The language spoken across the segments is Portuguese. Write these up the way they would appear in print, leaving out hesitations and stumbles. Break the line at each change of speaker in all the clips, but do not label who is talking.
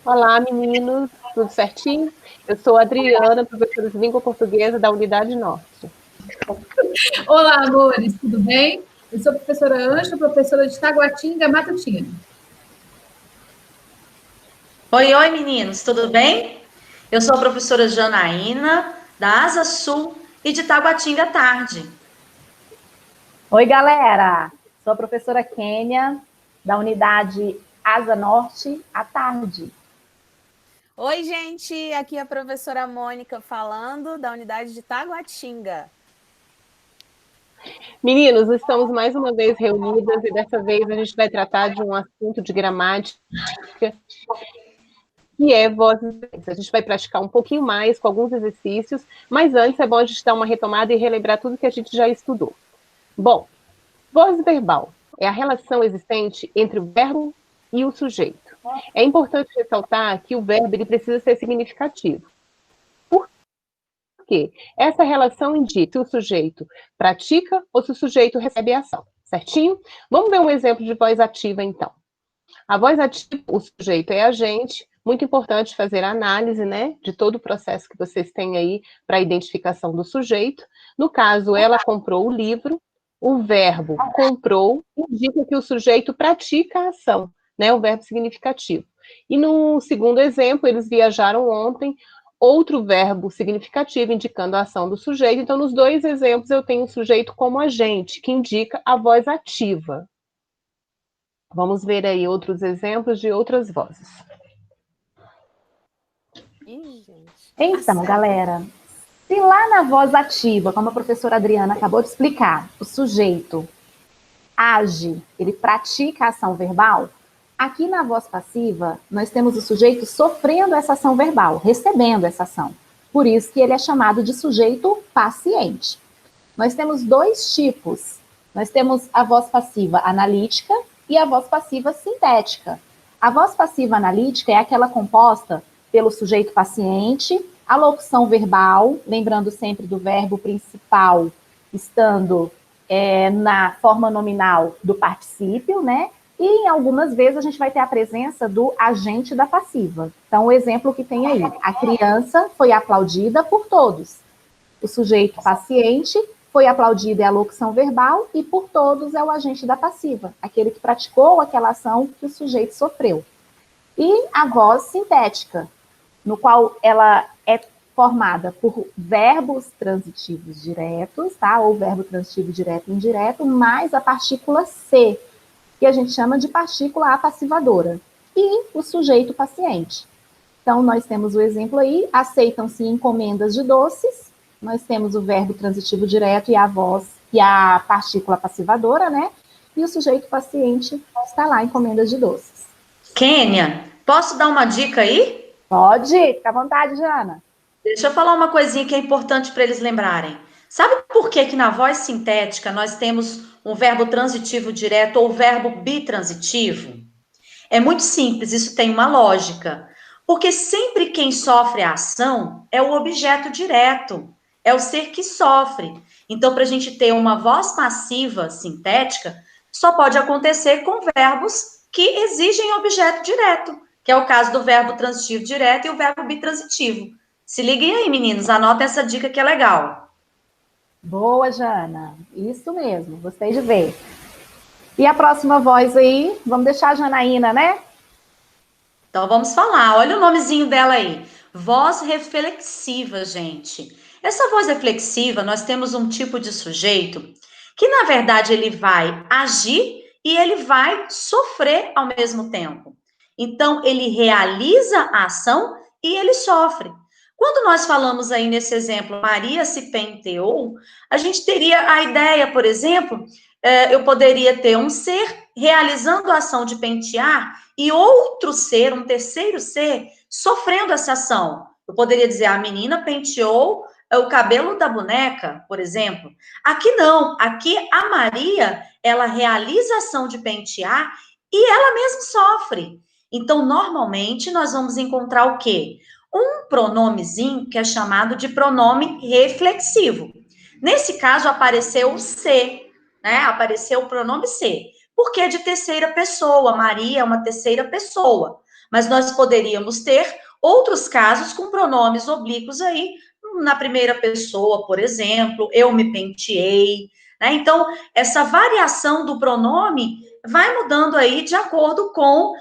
Olá, meninos, tudo certinho? Eu sou a Adriana, professora de língua portuguesa da Unidade Norte.
Olá, amores, tudo bem? Eu sou a professora Ângela, professora de Taguatinga Matutina.
Oi, meninos, tudo bem? Eu sou a professora Janaína, da Asa Sul e de Taguatinga Tarde.
Oi, galera! Sou a professora Kênia, da unidade Asa Norte, à tarde.
Oi, gente! Aqui é a professora Mônica falando, da unidade de Taguatinga.
Meninos, estamos mais uma vez reunidas e dessa vez a gente vai tratar de um assunto de gramática que é voz e silêncio. A gente vai praticar um pouquinho mais com alguns exercícios, mas antes é bom a gente dar uma retomada e relembrar tudo que a gente já estudou. Bom, voz verbal é a relação existente entre o verbo e o sujeito. É importante ressaltar que o verbo ele precisa ser significativo. Por quê? Essa relação indica se o sujeito pratica ou se o sujeito recebe a ação, certinho? Vamos ver um exemplo de voz ativa, então. A voz ativa, o sujeito é agente, muito importante fazer a análise, né, de todo o processo que vocês têm aí para a identificação do sujeito. No caso, ela comprou o livro, o verbo comprou indica que o sujeito pratica a ação, né, o verbo significativo. E no segundo exemplo, eles viajaram ontem, outro verbo significativo indicando a ação do sujeito. Então, nos dois exemplos, eu tenho o sujeito como agente, que indica a voz ativa. Vamos ver aí outros exemplos de outras vozes.
Então, galera, se lá na voz ativa, como a professora Adriana acabou de explicar, o sujeito age, ele pratica a ação verbal, aqui na voz passiva, nós temos o sujeito sofrendo essa ação verbal, recebendo essa ação. Por isso que ele é chamado de sujeito paciente. Nós temos dois tipos. Nós temos a voz passiva analítica e a voz passiva sintética. A voz passiva analítica é aquela composta pelo sujeito paciente, a locução verbal, lembrando sempre do verbo principal, estando na forma nominal do particípio, né? E em algumas vezes a gente vai ter a presença do agente da passiva. Então, o exemplo que tem aí, a criança foi aplaudida por todos. O sujeito paciente foi aplaudido é a locução verbal e por todos é o agente da passiva, aquele que praticou aquela ação que o sujeito sofreu. E a voz sintética, no qual ela é formada por verbos transitivos diretos, tá? Ou verbo transitivo direto e indireto, mais a partícula C, que a gente chama de partícula apassivadora, e o sujeito paciente. Então, nós temos o exemplo aí, aceitam-se encomendas de doces, nós temos o verbo transitivo direto e a voz, e a partícula passivadora, né? E o sujeito paciente está lá, encomendas de doces.
Kênia, posso dar uma dica aí?
Pode, fica à vontade, Jana.
Deixa eu falar uma coisinha que é importante para eles lembrarem. Sabe por que que na voz sintética nós temos um verbo transitivo direto ou verbo bitransitivo? É muito simples, isso tem uma lógica. Porque sempre quem sofre a ação é o objeto direto, é o ser que sofre. Então, para a gente ter uma voz passiva sintética, só pode acontecer com verbos que exigem objeto direto, que é o caso do verbo transitivo direto e o verbo bitransitivo. Se liguem aí, meninos, anota essa dica que é legal.
Boa, Jana. Isso mesmo, gostei de ver. E a próxima voz aí, vamos deixar a Janaína, né?
Então vamos falar, olha o nomezinho dela aí. Voz reflexiva, gente. Essa voz reflexiva, nós temos um tipo de sujeito que, na verdade, ele vai agir e ele vai sofrer ao mesmo tempo. Então, ele realiza a ação e ele sofre. Quando nós falamos aí nesse exemplo, Maria se penteou, a gente teria a ideia, por exemplo, eu poderia ter um ser realizando a ação de pentear e outro ser, um terceiro ser, sofrendo essa ação. Eu poderia dizer, a menina penteou o cabelo da boneca, por exemplo. Aqui não, aqui a Maria, ela realiza a ação de pentear e ela mesma sofre. Então, normalmente, nós vamos encontrar o quê? Um pronomezinho que é chamado de pronome reflexivo. Nesse caso, apareceu o ser, né? Apareceu o pronome ser. porque é de terceira pessoa. Maria é uma terceira pessoa. Mas nós poderíamos ter outros casos com pronomes oblíquos aí, na primeira pessoa, por exemplo, eu me penteei, né? Então, essa variação do pronome vai mudando aí de acordo com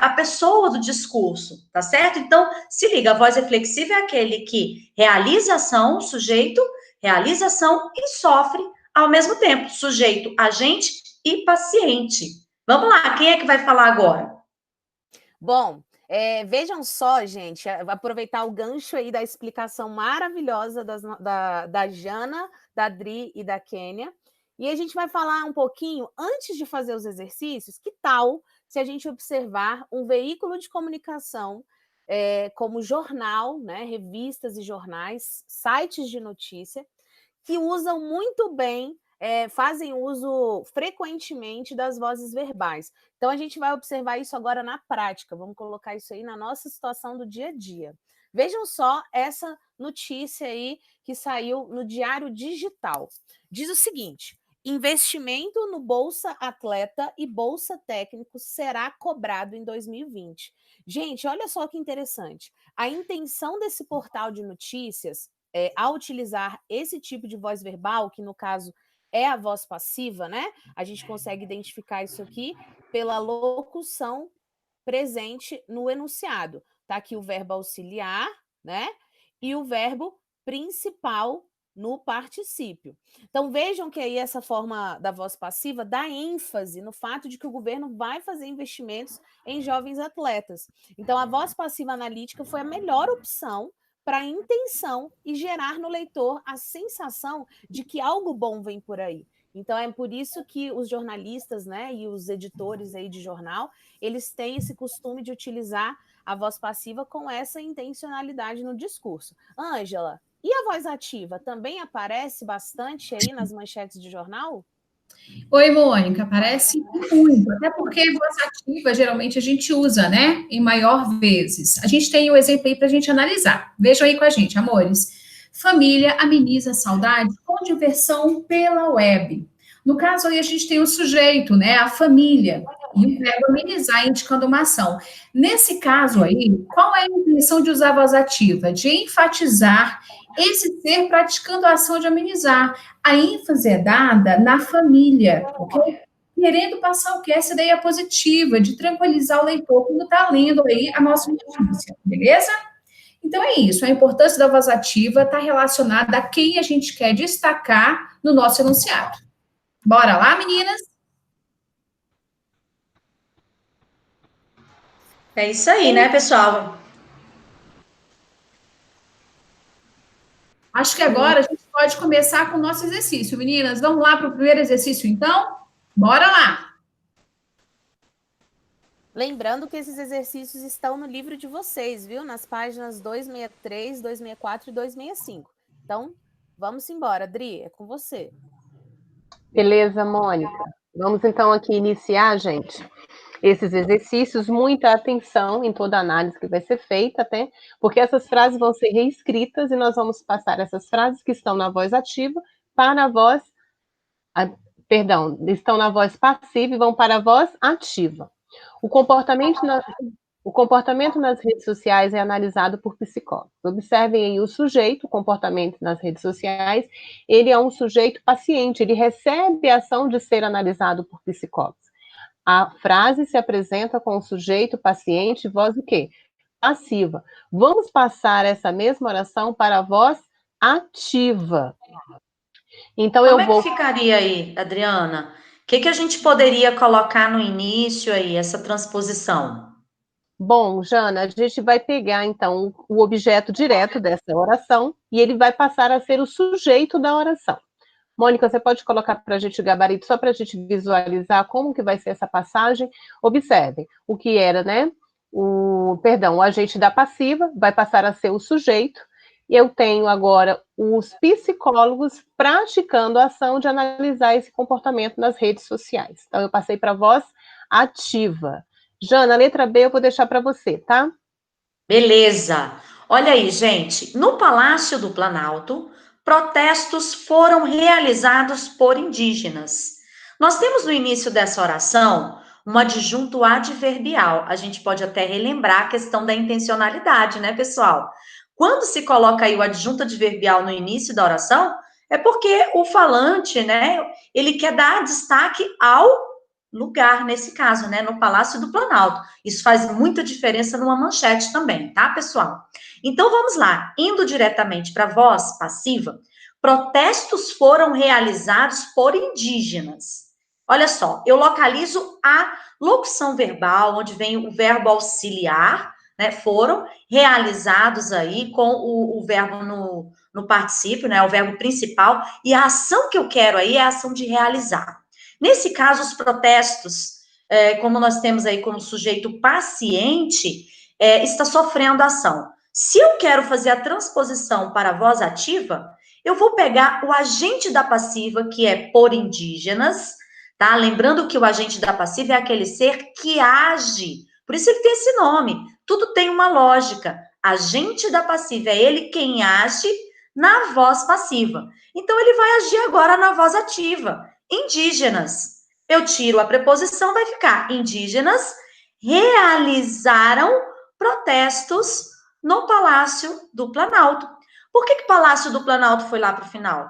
a pessoa do discurso, tá certo? Então, se liga, a voz reflexiva é aquele que realiza ação, o sujeito, realiza ação e sofre ao mesmo tempo, sujeito, agente e paciente. Vamos lá, quem é que vai falar agora?
Bom, vejam só, gente, aproveitar o gancho aí da explicação maravilhosa da Jana, da Dri e da Kênia. E a gente vai falar um pouquinho, antes de fazer os exercícios, que tal se a gente observar um veículo de comunicação como jornal, né, revistas e jornais, sites de notícia, que usam muito bem, fazem uso frequentemente das vozes verbais. Então, a gente vai observar isso agora na prática, vamos colocar isso aí na nossa situação do dia a dia. Vejam só essa notícia aí que saiu no Diário Digital. Diz o seguinte: investimento no Bolsa Atleta e Bolsa Técnico será cobrado em 2020. Gente, olha só que interessante. A intenção desse portal de notícias, ao utilizar esse tipo de voz verbal, que no caso é a voz passiva, né? A gente consegue identificar isso aqui pela locução presente no enunciado. Tá aqui o verbo auxiliar, né? E o verbo principal no particípio. Então, vejam que aí essa forma da voz passiva dá ênfase no fato de que o governo vai fazer investimentos em jovens atletas. Então, a voz passiva analítica foi a melhor opção para a intenção e gerar no leitor a sensação de que algo bom vem por aí. Então, é por isso que os jornalistas, né, e os editores aí de jornal, eles têm esse costume de utilizar a voz passiva com essa intencionalidade no discurso. Ângela, e a voz ativa também aparece bastante aí nas manchetes de jornal?
Oi, Mônica, parece muito, até porque voz ativa geralmente a gente usa, né, em maior vezes. A gente tem o exemplo aí para a gente analisar. Vejam aí com a gente, amores. Família ameniza a saudade com diversão pela web. No caso aí a gente tem o sujeito, né, a família, e o verbo amenizar indicando uma ação. Nesse caso aí, qual é a intenção de usar a voz ativa? De enfatizar esse ser praticando a ação de amenizar. A ênfase é dada na família, ok? Querendo passar o que? Essa ideia positiva, de tranquilizar o leitor quando está lendo aí a nossa notícia, beleza? Então é isso, a importância da voz ativa está relacionada a quem a gente quer destacar no nosso enunciado. Bora lá, meninas?
É isso aí, né, pessoal?
Acho que agora a gente pode começar com o nosso exercício, meninas. Vamos lá para o primeiro exercício, então? Bora lá!
Lembrando que esses exercícios estão no livro de vocês, viu? Nas páginas 263, 264 e 265. Então, vamos embora. Adri, é com você.
Beleza, Mônica. Vamos então aqui iniciar, gente, esses exercícios. Muita atenção em toda a análise que vai ser feita, até porque essas frases vão ser reescritas e nós vamos passar essas frases que estão na voz ativa para a voz, estão na voz passiva e vão para a voz ativa. O comportamento nas redes sociais é analisado por psicólogos. Observem aí o sujeito, o comportamento nas redes sociais, ele é um sujeito paciente, ele recebe a ação de ser analisado por psicólogos. A frase se apresenta com o sujeito paciente, voz o quê? Passiva. Vamos passar essa mesma oração para a voz ativa. Então,
Como é que ficaria aí, Adriana? O que a gente poderia colocar no início aí, essa transposição?
Bom, Jana, a gente vai pegar, então, o objeto direto dessa oração e ele vai passar a ser o sujeito da oração. Mônica, você pode colocar para a gente o gabarito só para a gente visualizar como que vai ser essa passagem? Observem, o que era, né? O agente da passiva vai passar a ser o sujeito. E eu tenho agora os psicólogos praticando a ação de analisar esse comportamento nas redes sociais. Então, eu passei para a voz ativa. Jana, a letra B eu vou deixar para você, tá?
Beleza. Olha aí, gente. No Palácio do Planalto, protestos foram realizados por indígenas. Nós temos no início dessa oração um adjunto adverbial. A gente pode até relembrar a questão da intencionalidade, né, pessoal? Quando se coloca aí o adjunto adverbial no início da oração, é porque o falante, né, ele quer dar destaque ao lugar, nesse caso, né, no Palácio do Planalto. Isso faz muita diferença numa manchete também, tá, pessoal? Então, vamos lá. Indo diretamente para a voz passiva, protestos foram realizados por indígenas. Olha só, eu localizo a locução verbal, onde vem o verbo auxiliar, né, foram realizados aí com o verbo no particípio, né, o verbo principal, e a ação que eu quero aí é a ação de realizar. Nesse caso, os protestos, como nós temos aí como sujeito paciente, está sofrendo ação. Se eu quero fazer a transposição para a voz ativa, eu vou pegar o agente da passiva, que é por indígenas, tá? Lembrando que o agente da passiva é aquele ser que age. Por isso ele tem esse nome. Tudo tem uma lógica. Agente da passiva é ele quem age na voz passiva. Então ele vai agir agora na voz ativa. Indígenas. Eu tiro a preposição, vai ficar indígenas realizaram protestos no Palácio do Planalto. Por que o Palácio do Planalto foi lá para o final?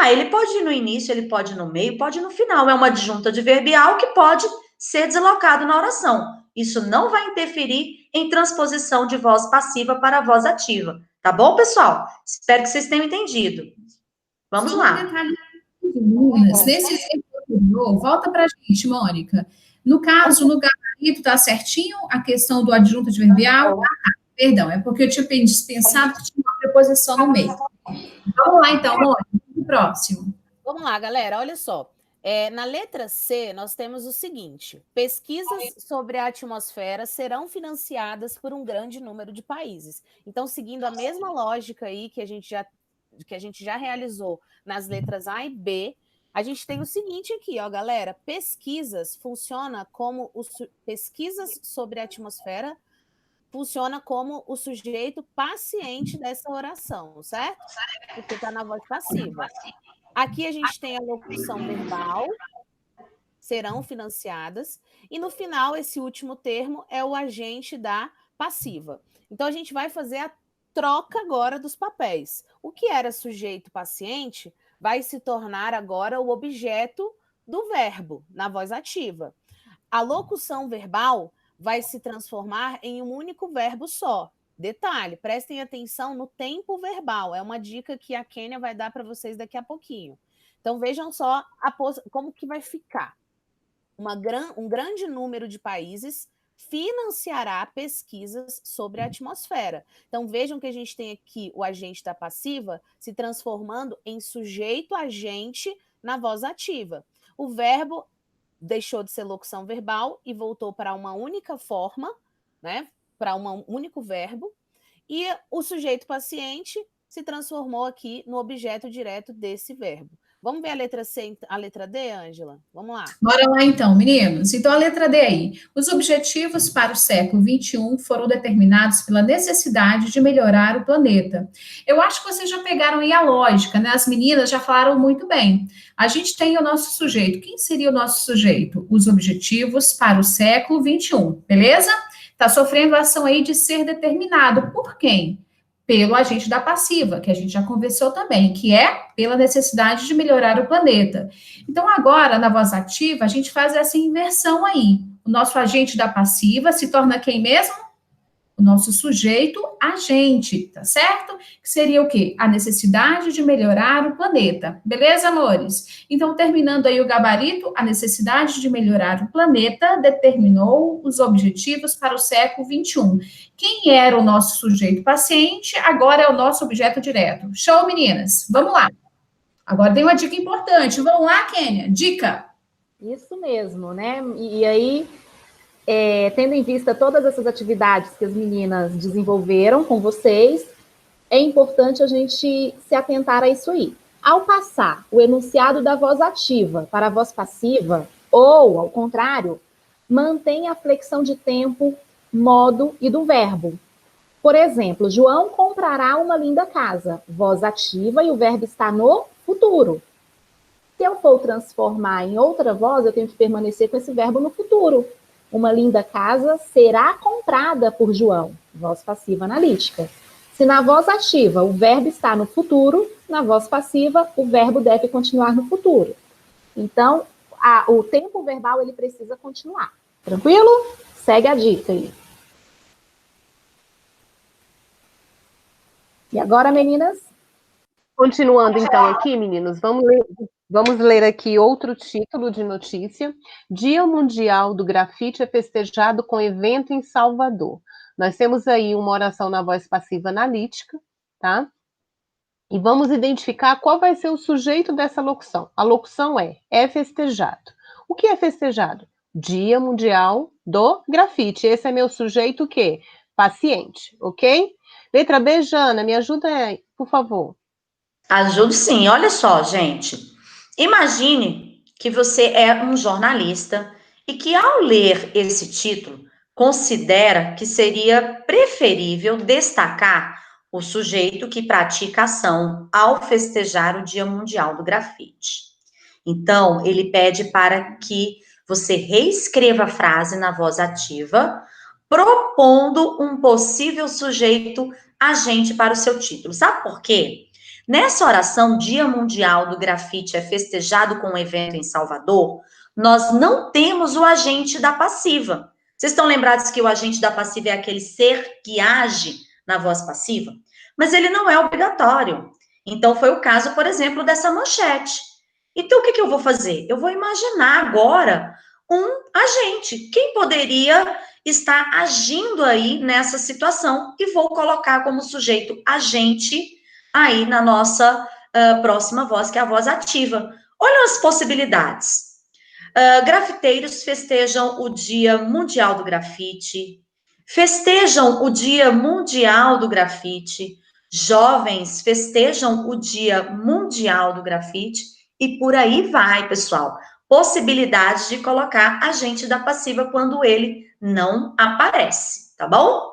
Ele pode ir no início, ele pode ir no meio, pode ir no final. É uma adjunta adverbial que pode ser deslocado na oração. Isso não vai interferir em transposição de voz passiva para a voz ativa. Tá bom, pessoal? Espero que vocês tenham entendido. Vamos lá.
Um detalhe, meninas, nesse exemplo anterior, volta para a gente, Mônica. No caso, no gabarito, tá certinho a questão do adjunto adverbial? Perdão, é porque eu tinha pensado que tinha uma preposição no meio. Vamos lá, então, Mônica, próximo.
Vamos lá, galera, olha só. Na letra C, nós temos o seguinte: pesquisas sobre a atmosfera serão financiadas por um grande número de países. Então, seguindo a mesma lógica aí que a gente já realizou nas letras A e B, a gente tem o seguinte aqui, ó, galera: pesquisas pesquisas sobre a atmosfera funciona como o sujeito paciente dessa oração, certo? Porque está na voz passiva. Aqui a gente tem a locução verbal, serão financiadas, e no final, esse último termo é o agente da passiva. Então, a gente vai fazer a troca agora dos papéis. O que era sujeito paciente vai se tornar agora o objeto do verbo, na voz ativa. A locução verbal vai se transformar em um único verbo só. Detalhe, prestem atenção no tempo verbal. É uma dica que a Kênia vai dar para vocês daqui a pouquinho. Então, vejam só como que vai ficar. Um grande número de países financiará pesquisas sobre a atmosfera. Então, vejam que a gente tem aqui o agente da passiva se transformando em sujeito-agente na voz ativa. O verbo deixou de ser locução verbal e voltou para uma única forma, né? Para um único verbo, e o sujeito paciente se transformou aqui no objeto direto desse verbo. Vamos ver a letra C, a letra D, Ângela? Vamos lá.
Bora lá então, meninos. Então, a letra D aí. Os objetivos para o século XXI foram determinados pela necessidade de melhorar o planeta. Eu acho que vocês já pegaram aí a lógica, né? As meninas já falaram muito bem. A gente tem o nosso sujeito. Quem seria o nosso sujeito? Os objetivos para o século XXI, beleza? Está sofrendo a ação aí de ser determinado. Por quem? Pelo agente da passiva, que a gente já conversou também, que é pela necessidade de melhorar o planeta. Então, agora, na voz ativa, a gente faz essa inversão aí. O nosso agente da passiva se torna quem mesmo? O nosso sujeito agente, tá certo? Que seria o quê? A necessidade de melhorar o planeta. Beleza, amores? Então, terminando aí o gabarito, a necessidade de melhorar o planeta determinou os objetivos para o século XXI. Quem era o nosso sujeito paciente, agora é o nosso objeto direto. Show, meninas? Vamos lá. Agora tem uma dica importante. Vamos lá, Kênia? Dica.
Isso mesmo, né? E aí, tendo em vista todas essas atividades que as meninas desenvolveram com vocês, é importante a gente se atentar a isso aí. Ao passar o enunciado da voz ativa para a voz passiva, ou, ao contrário, mantenha a flexão de tempo, modo e do verbo. Por exemplo, João comprará uma linda casa. Voz ativa e o verbo está no futuro. Se eu for transformar em outra voz, eu tenho que permanecer com esse verbo no futuro. Uma linda casa será comprada por João. Voz passiva analítica. Se na voz ativa o verbo está no futuro, na voz passiva o verbo deve continuar no futuro. Então, o tempo verbal ele precisa continuar. Tranquilo? Segue a dica aí. E agora, meninas?
Continuando então aqui, meninos, vamos ler aqui outro título de notícia. Dia Mundial do Grafite é festejado com evento em Salvador. Nós temos aí uma oração na voz passiva analítica, tá? E vamos identificar qual vai ser o sujeito dessa locução. A locução é festejado. O que é festejado? Dia Mundial do Grafite. Esse é meu sujeito o quê? Paciente, ok? Letra B, Jana, me ajuda aí, por favor.
Ajudo sim. Olha só, gente. Imagine que você é um jornalista e que, ao ler esse título, considera que seria preferível destacar o sujeito que pratica ação ao festejar o Dia Mundial do Grafite. Então, ele pede para que você reescreva a frase na voz ativa, propondo um possível sujeito agente para o seu título. Sabe por quê? Nessa oração, Dia Mundial do Grafite é festejado com um evento em Salvador, nós não temos o agente da passiva. Vocês estão lembrados que o agente da passiva é aquele ser que age na voz passiva? Mas ele não é obrigatório. Então, foi o caso, por exemplo, dessa manchete. Então, o que eu vou fazer? Eu vou imaginar agora um agente. Quem poderia estar agindo aí nessa situação? E vou colocar como sujeito agente aí na nossa próxima voz, que é a voz ativa. Olha as possibilidades. Grafiteiros festejam o Dia Mundial do Grafite, festejam o Dia Mundial do Grafite, jovens festejam o Dia Mundial do Grafite, e por aí vai, pessoal. Possibilidades de colocar agente da passiva quando ele não aparece, tá bom?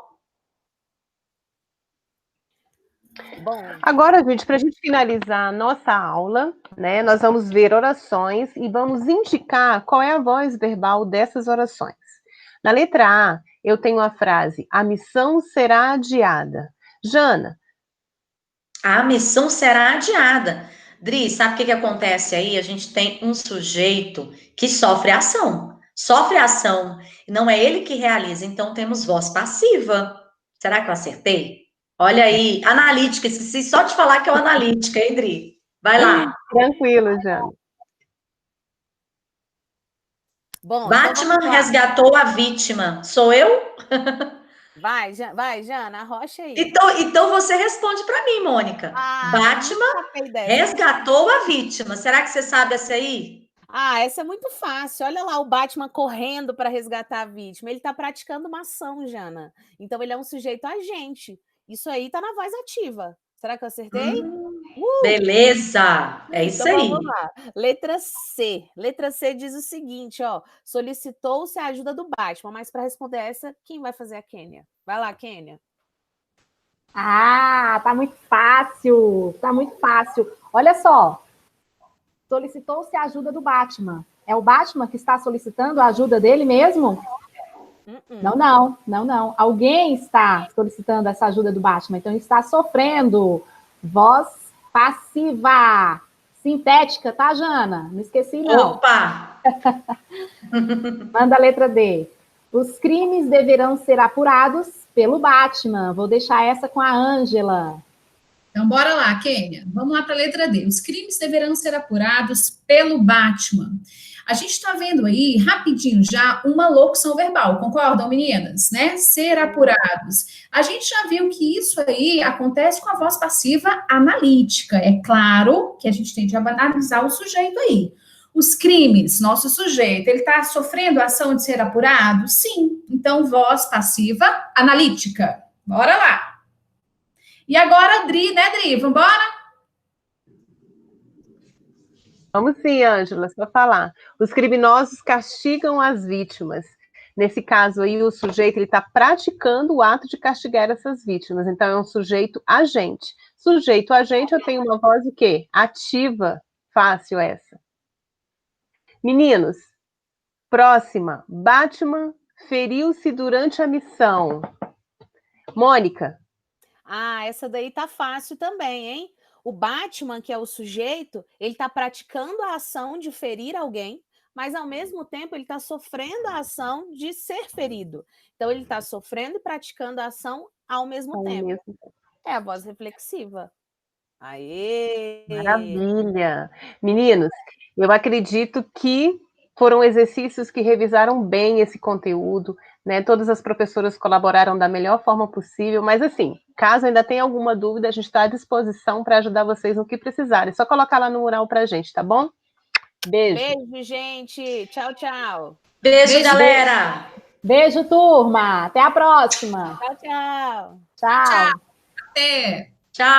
Bom, agora, gente, para a gente finalizar a nossa aula, né, nós vamos ver orações e vamos indicar qual é a voz verbal dessas orações. Na letra A, eu tenho a frase, a missão será adiada. Jana.
A missão será adiada. Dri, sabe o que acontece aí? A gente tem um sujeito que sofre ação. Sofre ação, não é ele que realiza, então temos voz passiva. Será que eu acertei? Olha aí, analítica, esqueci só de falar que é o analítica, hein, Dri? Vai lá.
Tranquilo, Jana.
Bom, Batman então resgatou a vítima. Sou eu?
Vai, Jana, arrocha aí.
Então você responde para mim, Mônica. Batman resgatou a vítima. Será que você sabe essa aí?
Essa é muito fácil. Olha lá o Batman correndo para resgatar a vítima. Ele está praticando uma ação, Jana. Então ele é um sujeito agente. Isso aí está na voz ativa. Será que eu acertei?
Beleza! É isso
então,
aí.
Vamos lá. Letra C. Letra C diz o seguinte, ó. Solicitou-se a ajuda do Batman, mas para responder essa, quem vai fazer a Kênia? Vai lá, Kênia.
Tá muito fácil. Tá muito fácil. Olha só. Solicitou-se a ajuda do Batman. É o Batman que está solicitando a ajuda dele mesmo? Não. Alguém está solicitando essa ajuda do Batman, então ele está sofrendo. Voz passiva. Sintética, tá, Jana? Não esqueci, não.
Opa!
Manda a letra D. Os crimes deverão ser apurados pelo Batman. Vou deixar essa com a Ângela.
Então, bora lá, Kênia. Vamos lá para a letra D. Os crimes deverão ser apurados pelo Batman. A gente está vendo aí, rapidinho já, uma locução verbal. Concordam, meninas? Né? Ser apurados. A gente já viu que isso aí acontece com a voz passiva analítica. É claro que a gente tem de analisar o sujeito aí. Os crimes, nosso sujeito, ele está sofrendo a ação de ser apurado? Sim. Então, voz passiva analítica. Bora lá. E agora, Dri, né, Dri? Vambora?
Vamos sim, Ângela, só falar. Os criminosos castigam as vítimas. Nesse caso aí, o sujeito está praticando o ato de castigar essas vítimas. Então, é um sujeito agente. Sujeito agente, eu tenho uma voz o quê? Ativa. Fácil essa. Meninos, próxima. Batman feriu-se durante a missão. Mônica.
Ah, essa daí tá fácil também, hein? O Batman, que é o sujeito, ele tá praticando a ação de ferir alguém, mas ao mesmo tempo ele está sofrendo a ação de ser ferido. Então ele está sofrendo e praticando a ação ao mesmo tempo. É a voz reflexiva. Aê!
Maravilha! Meninos, eu acredito que foram exercícios que revisaram bem esse conteúdo, né? Todas as professoras colaboraram da melhor forma possível, mas assim, caso ainda tenha alguma dúvida, a gente está à disposição para ajudar vocês no que precisarem. É só colocar lá no mural para a gente, tá bom? Beijo.
Beijo, gente. Tchau, tchau.
Beijo, galera.
Beijo, turma. Até a próxima.
Tchau, tchau.
Tchau.
Até.
Tchau.